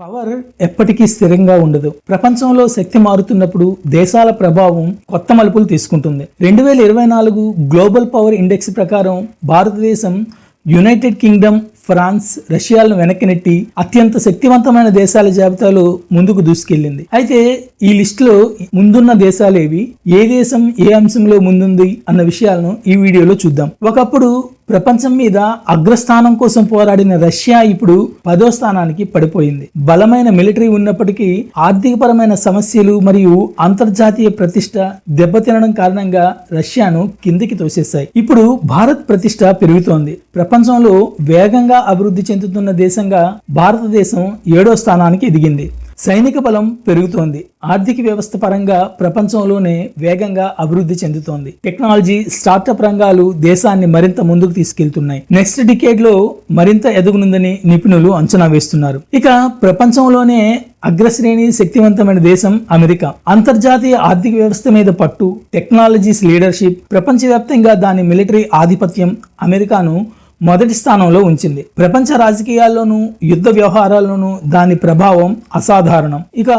Power ఎప్పటికీ స్థిరంగా ఉండదు. ప్రపంచంలో శక్తి మారుతున్నప్పుడు దేశాల ప్రభావం కొత్త మలుపులు తీసుకుంటుంది. 2024 గ్లోబల్ పవర్ ఇండెక్స్ ప్రకారం భారతదేశం యునైటెడ్ కింగ్డమ్, ఫ్రాన్స్, రష్యాలను వెనక్కి నెట్టి అత్యంత శక్తివంతమైన దేశాల జాబితాలో ముందుకు దూసుకెళ్లింది. అయితే ఈ లిస్టులో ముందున్న దేశాలేవి, ఏ దేశం ఏ అంశంలో ముందుంది అన్న విషయాలను ఈ వీడియోలో చూద్దాం. ఒకప్పుడు ప్రపంచం మీద అగ్రస్థానం కోసం పోరాడిన రష్యా ఇప్పుడు 10వ స్థానానికి పడిపోయింది. బలమైన మిలిటరీ ఉన్నప్పటికీ ఆర్థికపరమైన సమస్యలు మరియు అంతర్జాతీయ ప్రతిష్ట దెబ్బతినడం కారణంగా రష్యాను కిందికి తోసేశాయి. ఇప్పుడు భారత్ ప్రతిష్ట పెరుగుతోంది. ప్రపంచంలో వేగంగా అభివృద్ధి చెందుతున్న దేశంగా భారతదేశం 7వ స్థానానికి ఎదిగింది. సైనిక బలం పెరుగుతోంది. ఆర్థిక వ్యవస్థ పరంగా ప్రపంచంలోనే వేగంగా అభివృద్ధి చెందుతోంది. టెక్నాలజీ, స్టార్టప్ రంగాలు దేశాన్ని మరింత ముందుకు తీసుకెళ్తున్నాయి. నెక్స్ట్ డికేడ్ లో మరింత ఎదగనుందని నిపుణులు అంచనా వేస్తున్నారు. ఇక ప్రపంచంలోనే అగ్రశ్రేణి శక్తివంతమైన దేశం అమెరికా. అంతర్జాతీయ ఆర్థిక వ్యవస్థ మీద పట్టు, టెక్నాలజీస్ లీడర్షిప్, ప్రపంచవ్యాప్తంగా దాని మిలిటరీ ఆధిపత్యం అమెరికాను మొదటి స్థానంలో ఉంచింది. ప్రపంచ రాజకీయాల్లోనూ యుద్ధ వ్యవహారాల్లోనూ దాని ప్రభావం అసాధారణం. ఇక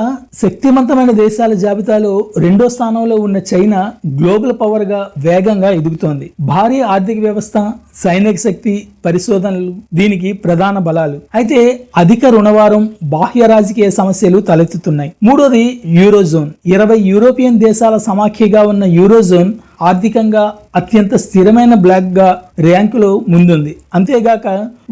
శక్తివంతమైన దేశాల జాబితాలో 2వ స్థానంలో ఉన్న చైనా గ్లోబల్ పవర్ గా వేగంగా ఎదుగుతోంది. భారీ ఆర్థిక వ్యవస్థ, సైనిక శక్తి, పరిశోధనలు దీనికి ప్రధాన బలాలు. అయితే అధిక రుణభారం, బాహ్య రాజకీయ సమస్యలు తలెత్తుతున్నాయి. మూడోది యూరోజోన్. 20 యూరోపియన్ దేశాల సమాఖ్యగా ఉన్న యూరోజోన్ ఆర్థికంగా అత్యంత స్థిరమైన బ్లాక్ గా ర్యాంకులో ముందుంది. అంతేగాక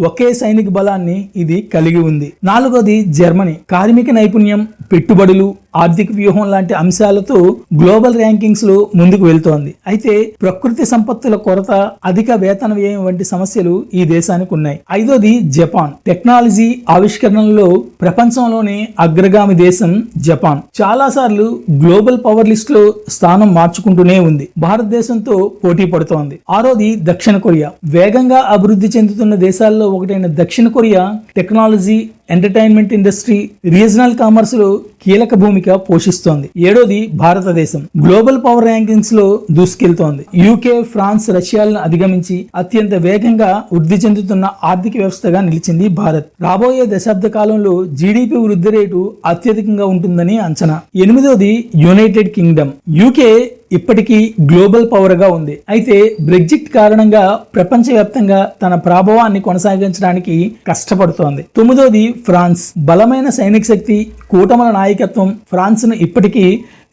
ఒకే సైనిక బలాన్ని ఇది కలిగి ఉంది. నాలుగోది జర్మనీ. కార్మిక నైపుణ్యం, పెట్టుబడులు, ఆర్థిక వ్యూహం లాంటి అంశాలతో గ్లోబల్ ర్యాంకింగ్స్ లో ముందుకు వెళ్తోంది. అయితే ప్రకృతి సంపత్తుల కొరత, అధిక వేతన వ్యయం వంటి సమస్యలు ఈ దేశానికి ఉన్నాయి. ఐదోది జపాన్. టెక్నాలజీ ఆవిష్కరణలో ప్రపంచంలోనే అగ్రగామి దేశం జపాన్. చాలా సార్లు గ్లోబల్ పవర్ లిస్ట్ లో స్థానం మార్చుకుంటూనే ఉంది. భారతదేశంతో పోటీ పడుతోంది. ఆరోది దక్షిణ కొరియా. వేగంగా అభివృద్ధి చెందుతున్న దేశాల్లో ఒకటైన దక్షిణ Korea technology, entertainment industry, regional commerce లో కీలక భూమిక పోషిస్తోంది. ఏడోది భారతదేశం. గ్లోబల్ పవర్ ర్యాంకింగ్స్ లో దూసుకెళ్తోంది. యూకే, ఫ్రాన్స్, రష్యాలను అధిగమించి అత్యంత వేగంగా వృద్ధి చెందుతున్న ఆర్థిక వ్యవస్థగా నిలిచింది భారత్. రాబోయే దశాబ్ద కాలంలో జీడిపి వృద్ధి రేటు అత్యధికంగా ఉంటుందని అంచనా. ఎనిమిదోది యునైటెడ్ కింగ్డమ్. యూకే ఇప్పటికీ గ్లోబల్ పవర్ గా ఉంది. అయితే బ్రెగ్జిట్ కారణంగా ప్రపంచవ్యాప్తంగా తన ప్రభావాన్ని కొనసాగించడానికి కష్టపడుతోంది. తొమ్మిదోది ఫ్రాన్స్. బలమైన సైనిక శక్తి, కూటముల నాయకత్వం ఫ్రాన్స్ ను ఇప్పటికీ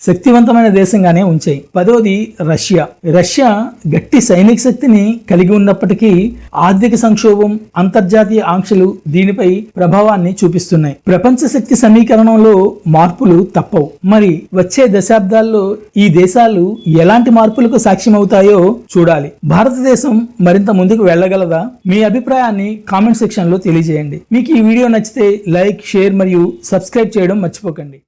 శక్తివంతమైన దేశంగానే ఉంచాయి. 10వది రష్యా. రష్యా గట్టి సైనిక శక్తిని కలిగి ఉన్నప్పటికీ ఆర్థిక సంక్షోభం, అంతర్జాతీయ ఆంక్షలు దీనిపై ప్రభావాన్ని చూపిస్తున్నాయి. ప్రపంచ శక్తి సమీకరణంలో మార్పులు తప్పవు. మరి వచ్చే దశాబ్దాల్లో ఈ దేశాలు ఎలాంటి మార్పులకు సాక్ష్యమవుతాయో చూడాలి. భారతదేశం మరింత ముందుకు వెళ్ళగలదా? మీ అభిప్రాయాన్ని కామెంట్ సెక్షన్ లో తెలియజేయండి. మీకు ఈ వీడియో నచ్చితే లైక్, షేర్ మరియు సబ్స్క్రైబ్ చేయడం మర్చిపోకండి.